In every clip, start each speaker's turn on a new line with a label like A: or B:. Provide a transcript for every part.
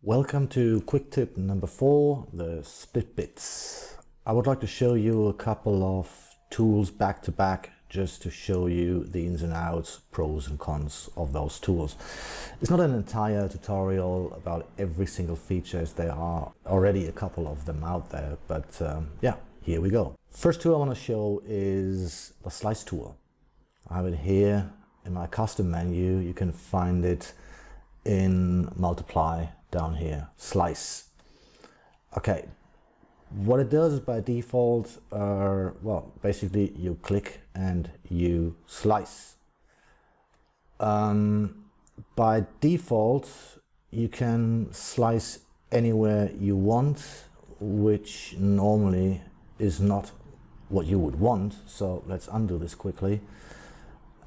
A: Welcome to quick tip number 4, the split bits. I would like to show you a couple of tools back to back just to show you the ins and outs, pros and cons of those tools. It's not an entire tutorial about every single feature, as there are already a couple of them out there, but yeah, here we go. First tool I want to show is the slice tool. I have it here in my custom menu. You can find it in multiply down here, slice. Okay, what it does by default, well, basically you click and you slice. By default, you can slice anywhere you want, which normally is not what you would want. So let's undo this quickly,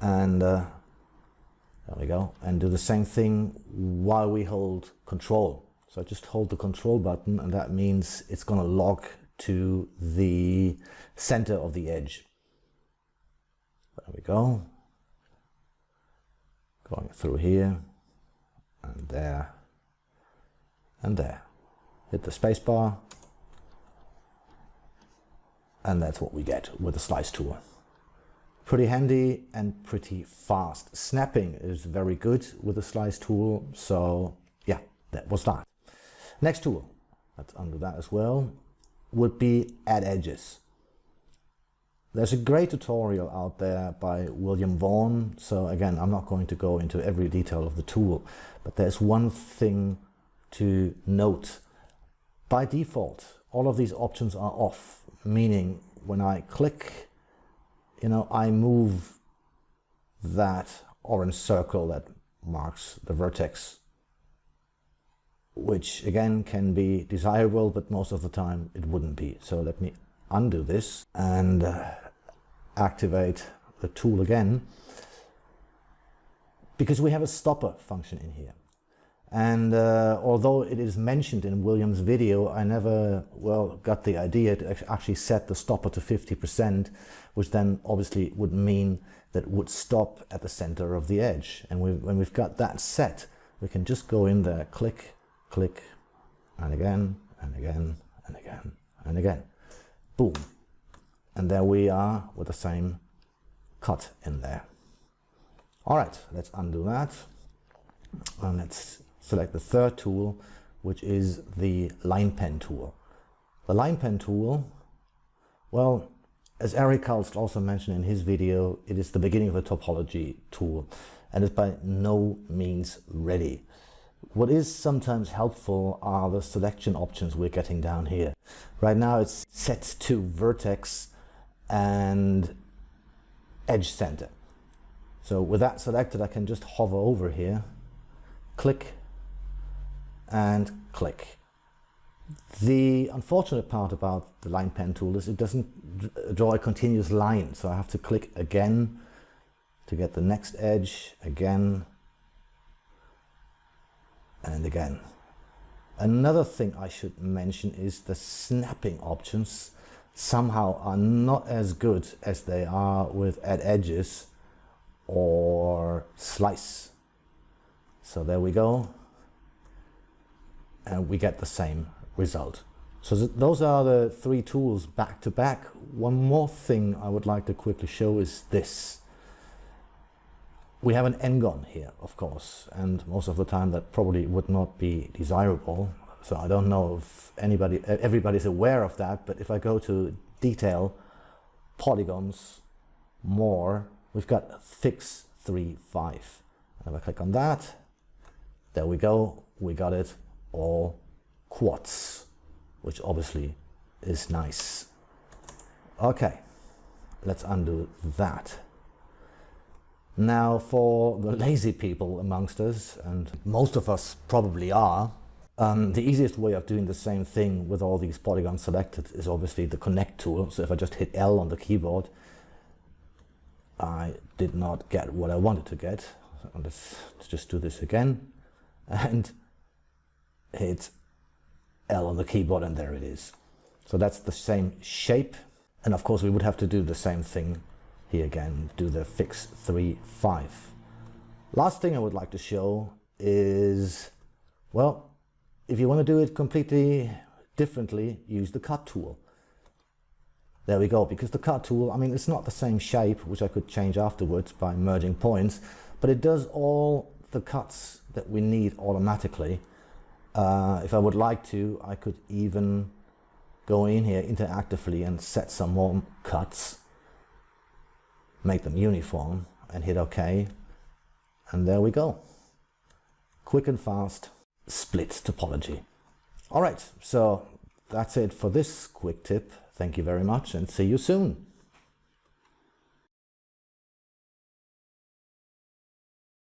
A: and there we go, and do the same thing while we hold control. So I just hold the control button, and that means it's going to lock to the center of the edge. There we go. Going through here and there and there. Hit the space bar, and that's what we get with the slice tool. Pretty handy and pretty fast. Snapping is very good with the slice tool, so yeah, that was that. Next tool, let's undo that as well, would be add edges. There's a great tutorial out there by William Vaughan, so again, I'm not going to go into every detail of the tool, but there's one thing to note. By default, all of these options are off, meaning when I click, I move that orange circle that marks the vertex, which again can be desirable, but most of the time it wouldn't be. So let me undo this and activate the tool again, because we have a stopper function in here. And although it is mentioned in William's video, I never, got the idea to actually set the stopper to 50%, which then obviously would mean that it would stop at the center of the edge. And when we've got that set, we can just go in there, click, click, and again, and again, and again, and again. Boom. And there we are with the same cut in there. All right, let's undo that. And let's select the third tool, which is the line pen tool. The line pen tool, well, as Eric Kalst also mentioned in his video, it is the beginning of the topology tool and is by no means ready. What is sometimes helpful are the selection options we're getting down here. Right now it's set to vertex and edge center. So with that selected, I can just hover over here, click and click. The unfortunate part about the line pen tool is it doesn't draw a continuous line, so I have to click again to get the next edge, again and again. Another thing I should mention is the snapping options somehow are not as good as they are with add edges or slice. So there we go, and we get the same result. So those are the 3 tools back to back. One more thing I would like to quickly show is this. We have an n-gon here, of course, and most of the time that probably would not be desirable. So I don't know if everybody's aware of that, but if I go to detail, polygons, more, we've got fix 3.5. And if I click on that, there we go, we got it all quads, which obviously is nice. Okay, let's undo that. Now for the lazy people amongst us, and most of us probably are, the easiest way of doing the same thing with all these polygons selected is obviously the connect tool. So if I just hit L on the keyboard, I did not get what I wanted to get. So let's just do this again and hit L on the keyboard, and there it is. So that's the same shape, and of course we would have to do the same thing here again, do the fix 3.5. Last thing I would like to show is, well, if you want to do it completely differently, use the cut tool. There we go, because the cut tool, I mean, it's not the same shape, which I could change afterwards by merging points, but it does all the cuts that we need automatically. If I would like to, I could even go in here interactively and set some more cuts, make them uniform, and hit OK. And there we go. Quick and fast split topology. All right, so that's it for this quick tip. Thank you very much and see you soon.